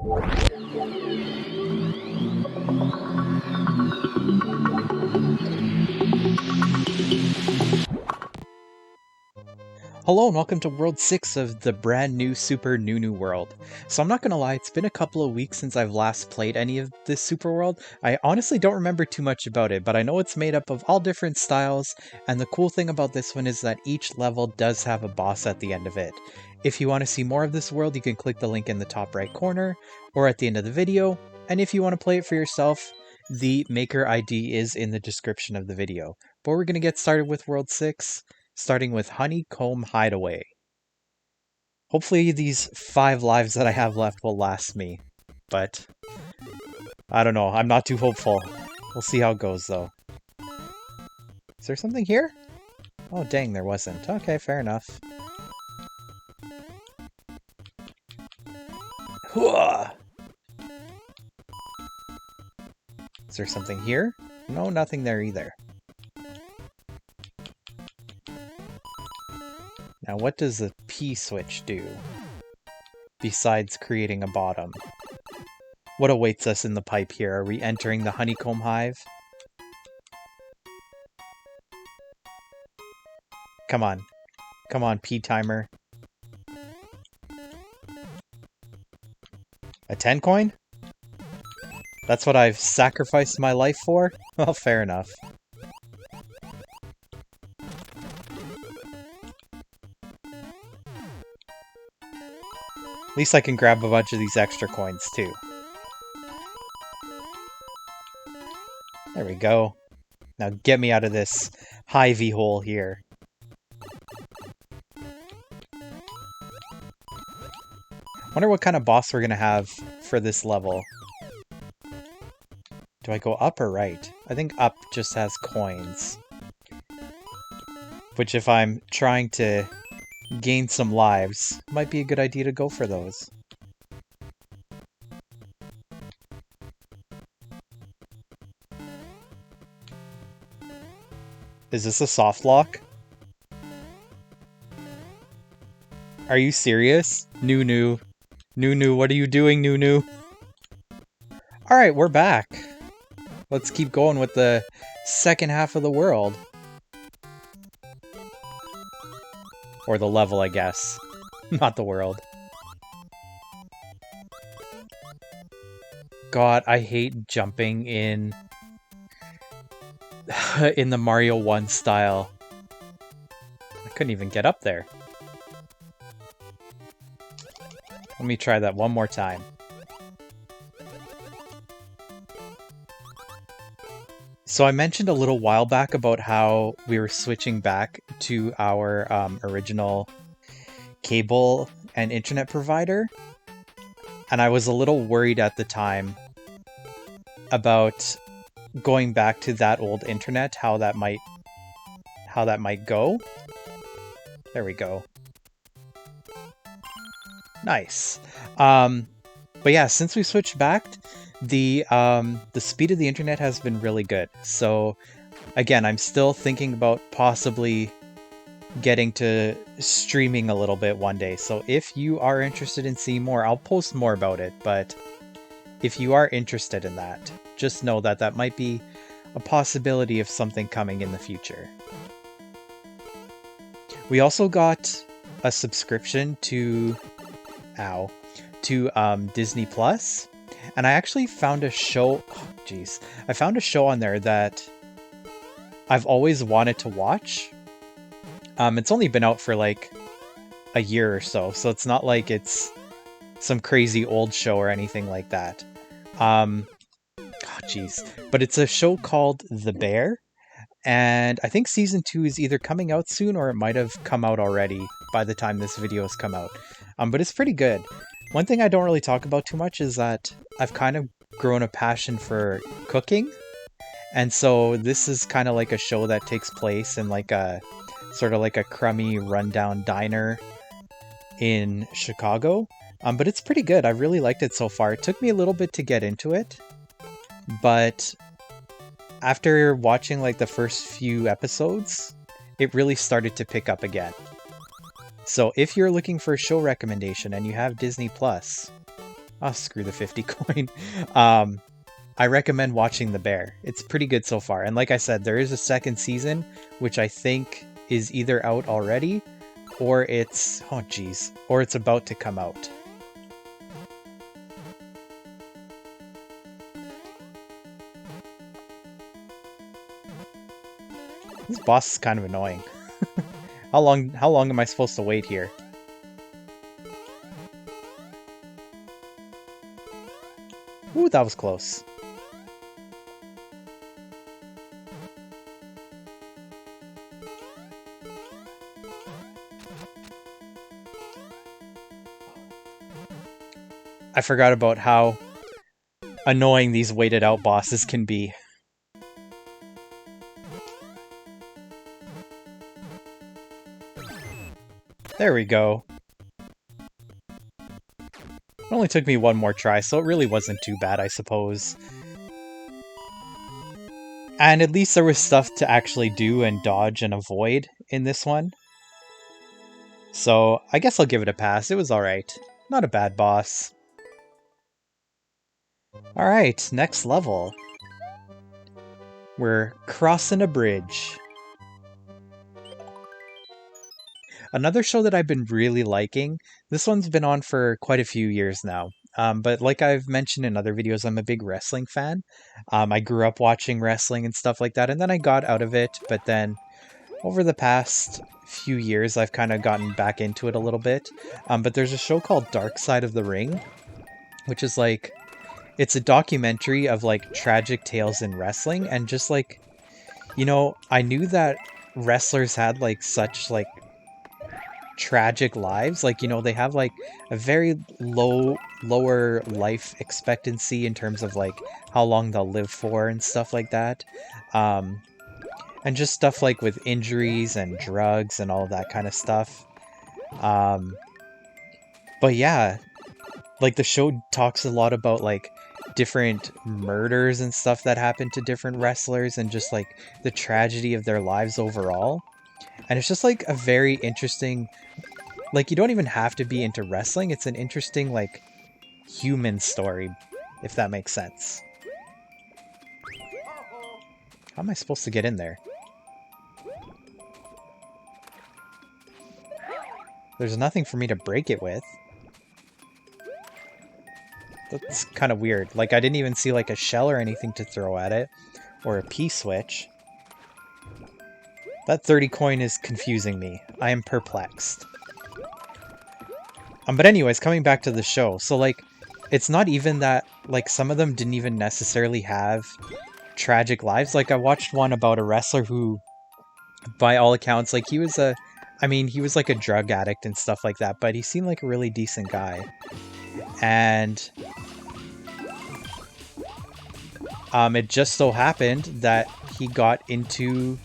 Hello and welcome to World 6 of the brand new Super Newnew World. So I'm not gonna lie, it's been a couple of weeks since I've last played any of this Super World. I honestly don't remember too much about it, but I know it's made up of all different styles, and the cool thing about this one is that each level does have a boss at the end of it. If you want to see more of this world, you can click the link in the top right corner, or at the end of the video, and if you want to play it for yourself, the maker ID is in the description of the video. But we're gonna get started with World 6. Starting with Honeycomb Hideaway. Hopefully these 5 lives that I have left will last me, but I don't know, I'm not too hopeful. We'll see how it goes though. Is there something here? Oh dang, there wasn't. Okay, fair enough. Hooah! Is there something here? No, nothing there either. Now what does the P switch do, besides creating a bottom? What awaits us in the pipe here? Are we entering the honeycomb hive? Come on. Come on, P timer. A 10 coin? That's what I've sacrificed my life for? Well, fair enough. At least I can grab a bunch of these extra coins, too. There we go. Now get me out of this hivey hole here. Wonder what kind of boss we're gonna have for this level. Do I go up or right? I think up just has coins. Which if I'm trying to gain some lives, might be a good idea to go for those. Is this a soft lock? Are you serious? Newnew. Newnew, what are you doing, Newnew? Alright, we're back. Let's keep going with the second half of the world. Or the level, I guess. Not the world. God, I hate jumping in in the Mario 1 style. I couldn't even get up there. Let me try that one more time. So I mentioned a little while back about how we were switching back to our original cable and internet provider, and I was a little worried at the time about going back to that old internet, how that might go. There we go. Nice. But yeah, since we switched back, the speed of the internet has been really good. So again, I'm still thinking about possibly getting to streaming a little bit one day. So if you are interested in seeing more, I'll post more about it. But if you are interested in that, just know that that might be a possibility of something coming in the future. We also got a subscription to Disney Plus, and I actually found a show. Oh, geez, I found a show on there that I've always wanted to watch. It's only been out for like a year or so, so it's not like it's some crazy old show or anything like that. Oh, geez, but it's a show called The Bear, and I think season 2 is either coming out soon or it might have come out already by the time this video has come out. But it's pretty good. One thing I don't really talk about too much is that I've kind of grown a passion for cooking. And so this is kind of like a show that takes place in like a sort of like a crummy rundown diner in Chicago. But it's pretty good. I really liked it so far. It took me a little bit to get into it, but after watching like the first few episodes, it really started to pick up again. So if you're looking for a show recommendation and you have Disney Plus, Oh, screw the 50 coin. I recommend watching The Bear. It's pretty good so far. And like I said, there is a second season, which I think is either out already or it's, oh geez, or it's about to come out. This boss is kind of annoying. How long am I supposed to wait here? Ooh, that was close. I forgot about how annoying these waited out bosses can be. There we go. It only took me one more try, so it really wasn't too bad, I suppose. And at least there was stuff to actually do and dodge and avoid in this one. So I guess I'll give it a pass. It was alright. Not a bad boss. Alright, next level. We're crossing a bridge. Another show that I've been really liking, this one's been on for quite a few years now. But like I've mentioned in other videos, I'm a big wrestling fan. I grew up watching wrestling and stuff like that, and then I got out of it. But then over the past few years, I've kind of gotten back into it a little bit. But there's a show called Dark Side of the Ring, which is like, it's a documentary of like tragic tales in wrestling. And just like, you know, I knew that wrestlers had like such like tragic lives, like, you know, they have like a very lower life expectancy in terms of like how long they'll live for and stuff like that, and just stuff like with injuries and drugs and all of that kind of stuff. But yeah, like the show talks a lot about like different murders and stuff that happen to different wrestlers and just like the tragedy of their lives overall. And it's just like a very interesting, like, you don't even have to be into wrestling. It's an interesting, like, human story, if that makes sense. How am I supposed to get in there? There's nothing for me to break it with. That's kind of weird. Like, I didn't even see, like, a shell or anything to throw at it. Or a P-switch. That 30 coin is confusing me. I am perplexed. But anyways, coming back to the show. So, like, it's not even that, like, some of them didn't even necessarily have tragic lives. Like, I watched one about a wrestler who, by all accounts, like, he was he was like a drug addict and stuff like that, but he seemed like a really decent guy. And it just so happened that he got into...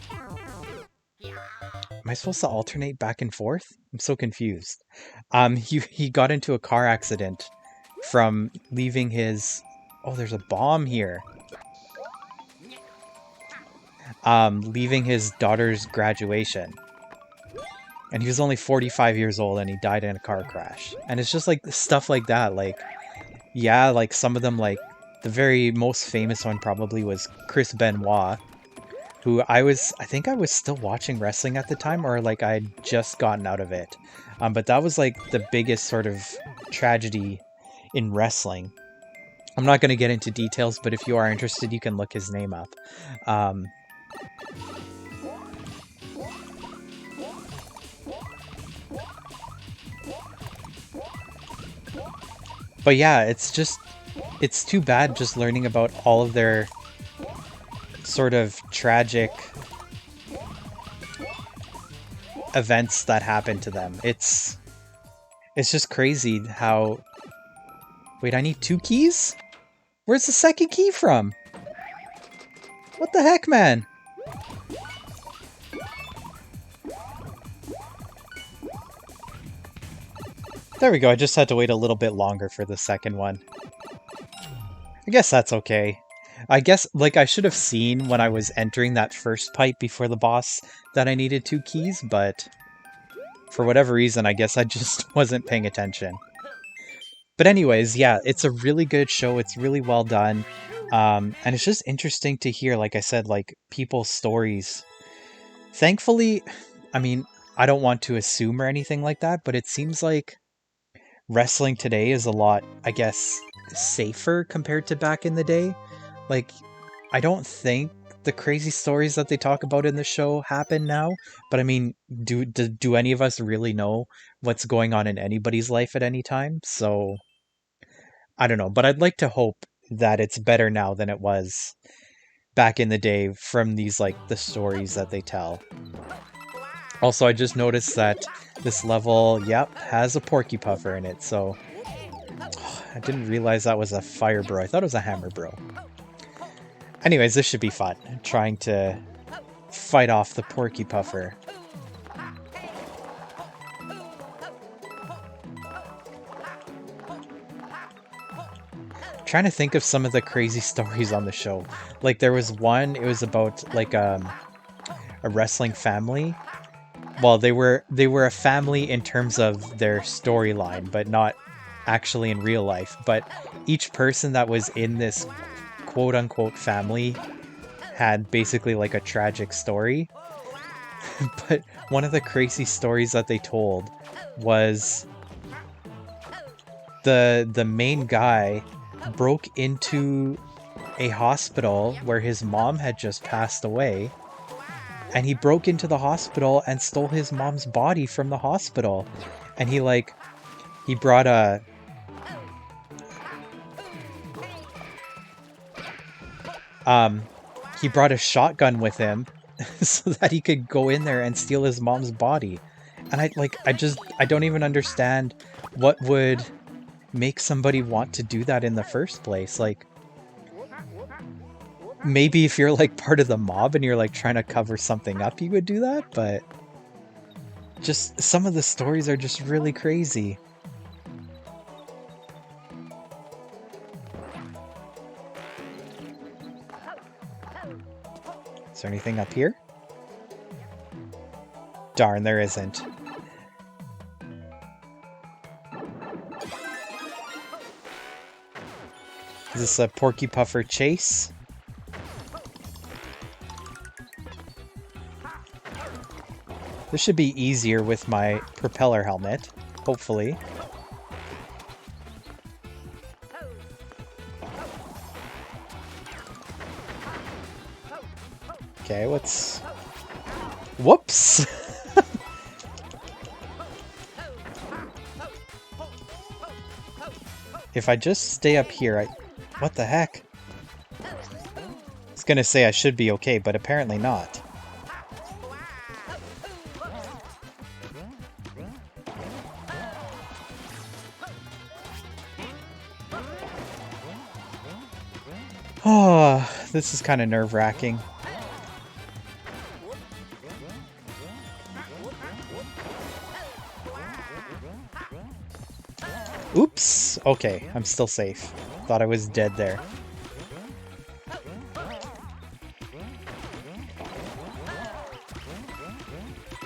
Am I supposed to alternate back and forth? I'm so confused. He got into a car accident from leaving his... Oh, there's a bomb here. Leaving his daughter's graduation. And he was only 45 years old and he died in a car crash. And it's just like stuff like that. Like, yeah, like some of them, like the very most famous one probably was Chris Benoit, who I think I was still watching wrestling at the time, or like I'd just gotten out of it. But that was like the biggest sort of tragedy in wrestling. I'm not going to get into details, but if you are interested, you can look his name up. But yeah, it's too bad just learning about all of their sort of tragic events that happened to them. It's just crazy how... Wait, I need 2 keys? Where's the second key from? What the heck, man? There we go, I just had to wait a little bit longer for the second one. I guess that's okay. I guess, like, I should have seen when I was entering that first pipe before the boss that I needed 2 keys, but for whatever reason, I guess I just wasn't paying attention. But anyways, yeah, it's a really good show. It's really well done. And it's just interesting to hear, like I said, like people's stories. Thankfully, I mean, I don't want to assume or anything like that, but it seems like wrestling today is a lot, I guess, safer compared to back in the day. Like, I don't think the crazy stories that they talk about in the show happen now, but I mean, do any of us really know what's going on in anybody's life at any time? So, I don't know, but I'd like to hope that it's better now than it was back in the day from these, like, the stories that they tell. Also, I just noticed that this level, yep, has a Porcupuffer in it, so I didn't realize that was a Fire Bro. I thought it was a Hammer Bro. Anyways, this should be fun, trying to fight off the Porcupuffer. Trying to think of some of the crazy stories on the show. Like, there was one, it was about, like, a wrestling family. Well, they were a family in terms of their storyline, but not actually in real life. But each person that was in this quote-unquote family had basically like a tragic story. But one of the crazy stories that they told was the main guy broke into a hospital where his mom had just passed away, and he broke into the hospital and stole his mom's body from the hospital. And he brought a shotgun with him so that he could go in there and steal his mom's body. And I don't even understand what would make somebody want to do that in the first place. Like, maybe if you're like part of the mob and you're like trying to cover something up, you would do that, but just some of the stories are just really crazy. Is there anything up here? Darn, there isn't. Is this a Porcupuffer chase? This should be easier with my propeller helmet, hopefully. Okay, whoops! If I just stay up here, what the heck? I was gonna say I should be okay, but apparently not. Oh, this is kind of nerve-wracking. Oops! Okay, I'm still safe. Thought I was dead there.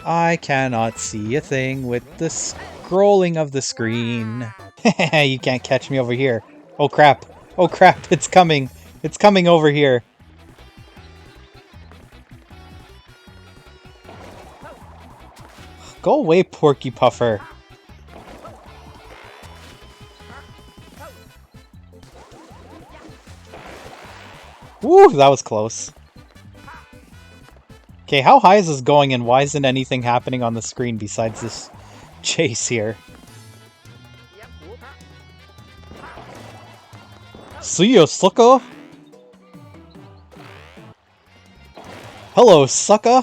I cannot see a thing with the scrolling of the screen. You can't catch me over here. Oh crap! Oh crap! It's coming! It's coming over here! Go away, Porcupuffer! Woo, that was close. Okay, how high is this going and why isn't anything happening on the screen besides this chase here? See ya, sucker! Hello, sucker!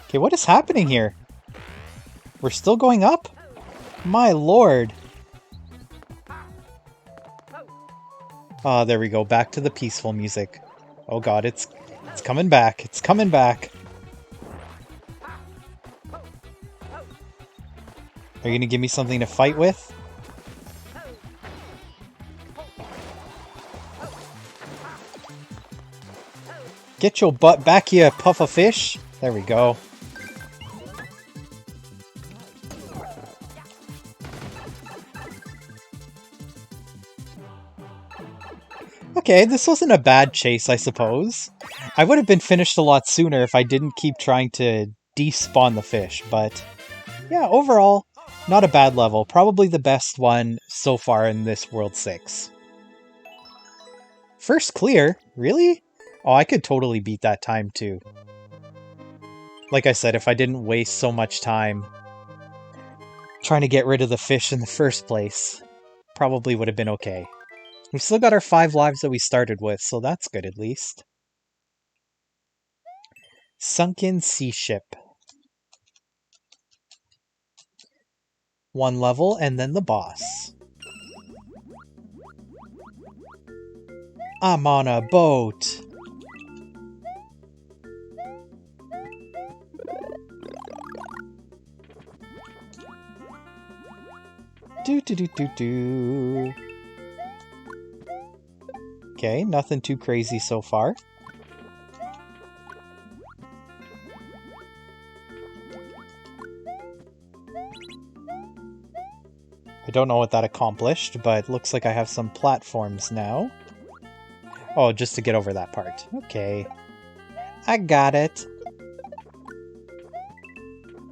Okay, what is happening here? We're still going up? My lord! Ah, there we go. Back to the peaceful music. Oh god, it's coming back. It's coming back. Are you gonna give me something to fight with? Get your butt back here, puff of fish. There we go. Okay, this wasn't a bad chase, I suppose. I would have been finished a lot sooner if I didn't keep trying to despawn the fish, but yeah, overall, not a bad level. Probably the best one so far in this World 6. First clear? Really? Oh, I could totally beat that time too. Like I said, if I didn't waste so much time trying to get rid of the fish in the first place, probably would have been okay. We've still got our 5 lives that we started with, so that's good at least. Sunken Seaship. 1 level, and then the boss. I'm on a boat! Do. Okay, nothing too crazy so far. I don't know what that accomplished, but looks like I have some platforms now. Oh, just to get over that part. Okay. I got it.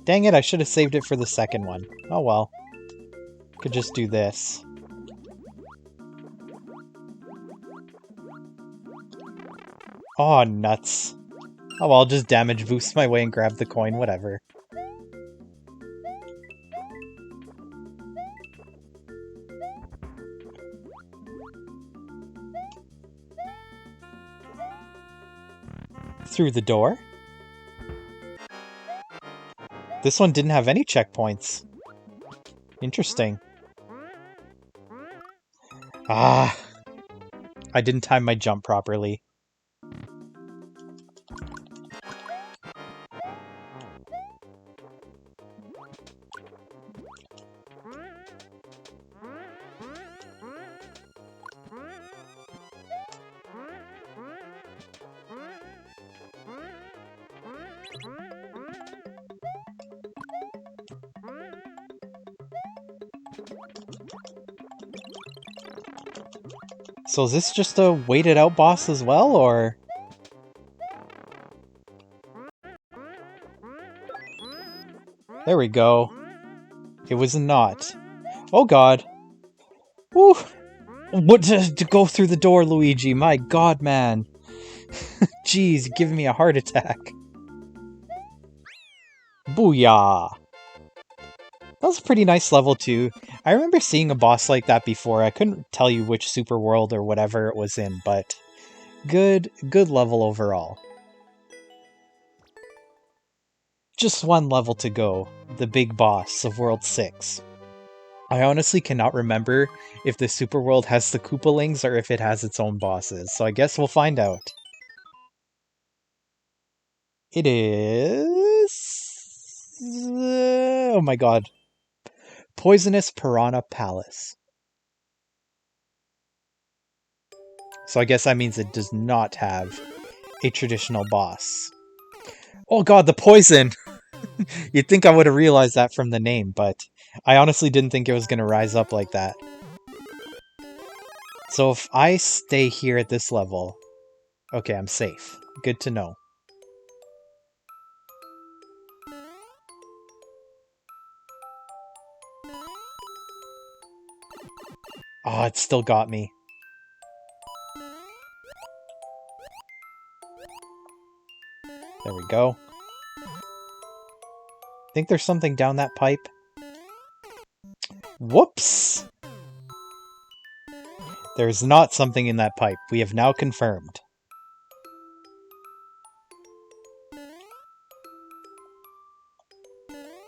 Dang it, I should have saved it for the second one. Oh well. Could just do this. Oh, nuts. Oh well, I'll just damage boost my way and grab the coin, whatever. Through the door. This one didn't have any checkpoints. Interesting. Ah! I didn't time my jump properly. So is this just a waited out boss as well, or...? There we go. It was not. Oh god. Woo! What to go through the door, Luigi? My god, man. Jeez, you're giving me a heart attack. Booyah! That was a pretty nice level too. I remember seeing a boss like that before. I couldn't tell you which Super World or whatever it was in, but good level overall. Just 1 level to go, the big boss of World 6. I honestly cannot remember if the Super World has the Koopalings or if it has its own bosses, so I guess we'll find out. It is... oh my god. Poisonous Piranha Palace. So I guess that means it does not have a traditional boss. Oh god, the poison! You'd think I would have realized that from the name, but I honestly didn't think it was going to rise up like that. So if I stay here at this level... okay, I'm safe. Good to know. Oh, it still got me. There we go. Think there's something down that pipe? Whoops! There's not something in that pipe. We have now confirmed.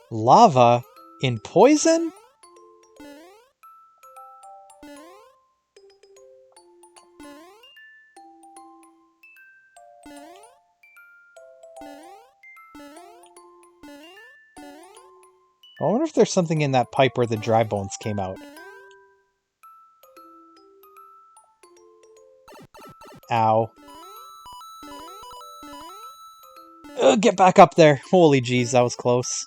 Lava in poison? I wonder if there's something in that pipe where the dry bones came out. Ow. Ugh, get back up there! Holy jeez, that was close.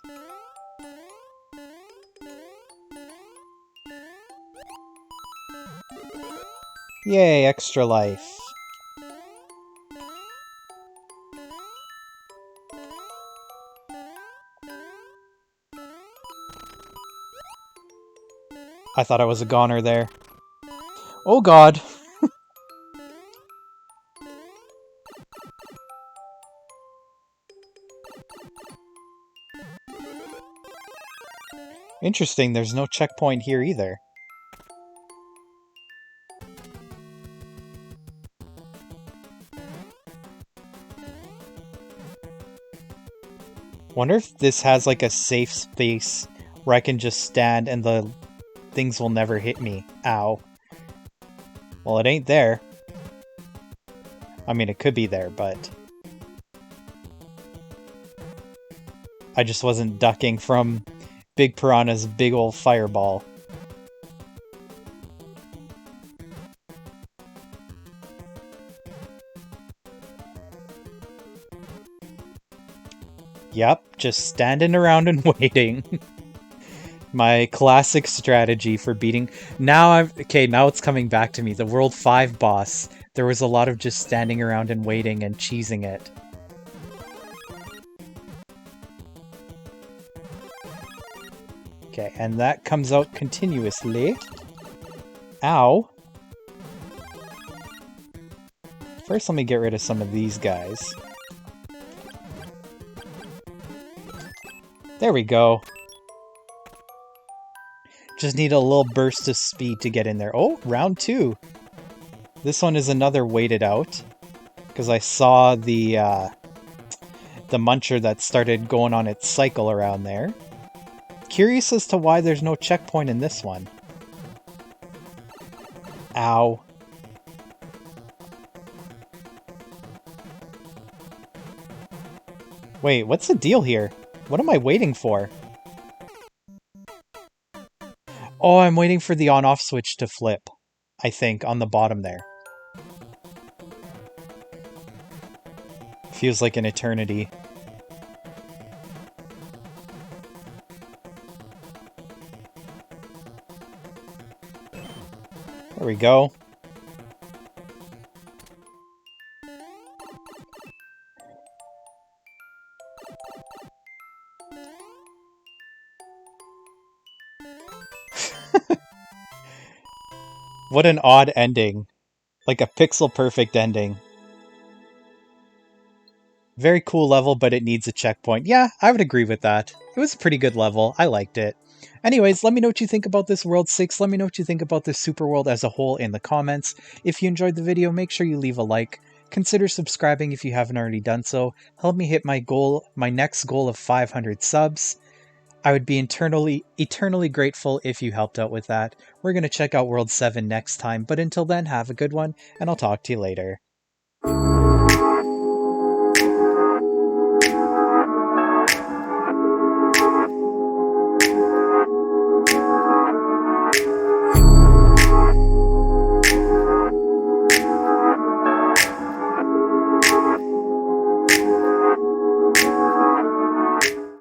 Yay, extra life. I thought I was a goner there. Oh god! Interesting, there's no checkpoint here either. Wonder if this has like a safe space where I can just stand and the things will never hit me. Ow. Well, it ain't there. I mean, it could be there, but I just wasn't ducking from Big Piranha's big ol' fireball. Yep, just standing around and waiting. My classic strategy for beating... Now it's coming back to me. The World 5 boss. There was a lot of just standing around and waiting and cheesing it. Okay, and that comes out continuously. Ow. First, let me get rid of some of these guys. There we go. Just need a little burst of speed to get in there. Oh, round 2. This one is another waited out. Because I saw the muncher that started going on its cycle around there. Curious as to why there's no checkpoint in this one. Ow. Wait, what's the deal here? What am I waiting for? Oh, I'm waiting for the on-off switch to flip. I think, on the bottom there. Feels like an eternity. There we go. What an odd ending. Like a pixel-perfect ending. Very cool level, but it needs a checkpoint. Yeah, I would agree with that. It was a pretty good level. I liked it. Anyways, let me know what you think about this World 6. Let me know what you think about this Super World as a whole in the comments. If you enjoyed the video, make sure you leave a like. Consider subscribing if you haven't already done so. Help me hit my next goal of 500 subs. I would be eternally grateful if you helped out with that. We're going to check out World 7 next time, but until then, have a good one, and I'll talk to you later.